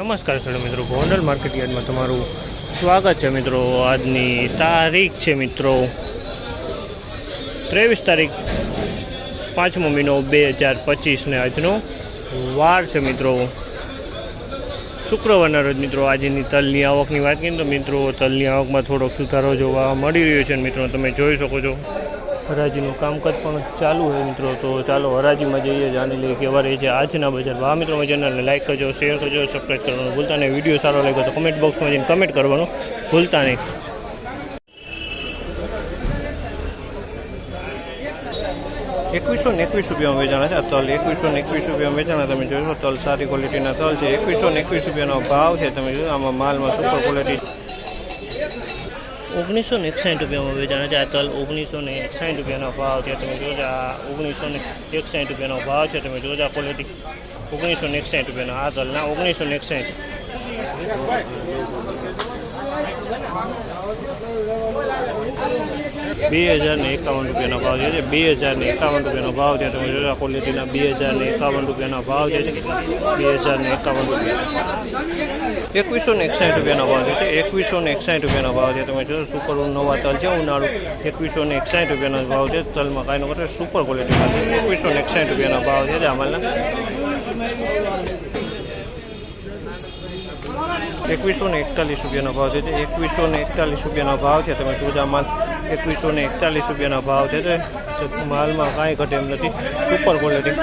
નમસ્કાર ખેડૂત મિત્રો, ગોંડલ માર્કેટ યાર્ડમાં તમારું સ્વાગત છે મિત્રો। આજની તારીખ છે મિત્રો 23 તારીખ 5મો મહિનો 2025 ને આજનો વાર છે મિત્રો શુક્રવારના રોજ મિત્રો। આજની તલની આવકની વાત કરીએ તો મિત્રો તલની આવકમાં થોડોક સુધારો જોવા મળી રહ્યો છે મિત્રો। તમે જોઈ શકો છો હરાજીનું કામકાજ પણ ચાલુ છે મિત્રો। તો ચાલો હરાજીમાં જઈએ, જાણી લઈએ કેવા રહે છે આજના બજાર ભાવ મિત્રો। ચેનલને લાઈક કરજો, શેર કરજો, સબસ્ક્રાઈબ કરવાનું ભૂલતા નહીં। વિડીયો સારો લાગ્યો તો કમેન્ટ બોક્સમાં જઈને કમેન્ટ કરવાનું ભૂલતા નહીં। 2121 રૂપિયામાં વેચાણા છે તલ। 2121 રૂપિયામાં વેચાણા તમે જોશો તલ સારી ક્વોલિટીના તલ છે। 2121 રૂપિયાનો ભાવ છે તમે જોશો। આમાં માલમાં સુપર ક્વોલિટી 1961 રૂપિયામાં વેચાણા છે આ તલ। 1961 રૂપિયાનો ભાવ છે તમે જોજો। આ 1961 રૂપિયાનો ભાવ છે તમે જોજો। આ ક્વોલિટી 1961 રૂપિયાનો આ તલના 1961 2051 રૂપિયાનો ભાવ છે। 2051 રૂપિયાનો ભાવ છે તમે જોજો। આ ક્વોલિટીના 2051 રૂપિયાનો ભાવ છે। 2051 રૂપિયા 2161 રૂપિયાનો ભાવ છે। 2161 રૂપિયાનો ભાવ છે તમે જોજો। સુપર નવા તલ છે ઉનાળુ। 2161 રૂપિયાનો ભાવ છે તલમાં કાંઈ નો કરે સુપર ક્વોલિટીમાં છે। 2161 રૂપિયાનો ભાવ છે આમાંના 2141 રૂપિયાનો ભાવ છે। 2141 રૂપિયાનો ભાવ છે તમે જોજો। માલ 2141 રૂપિયાનો ભાવ છે। માલમાં કાંઈ ઘટે એમ નથી, સુપર ક્વોલિટી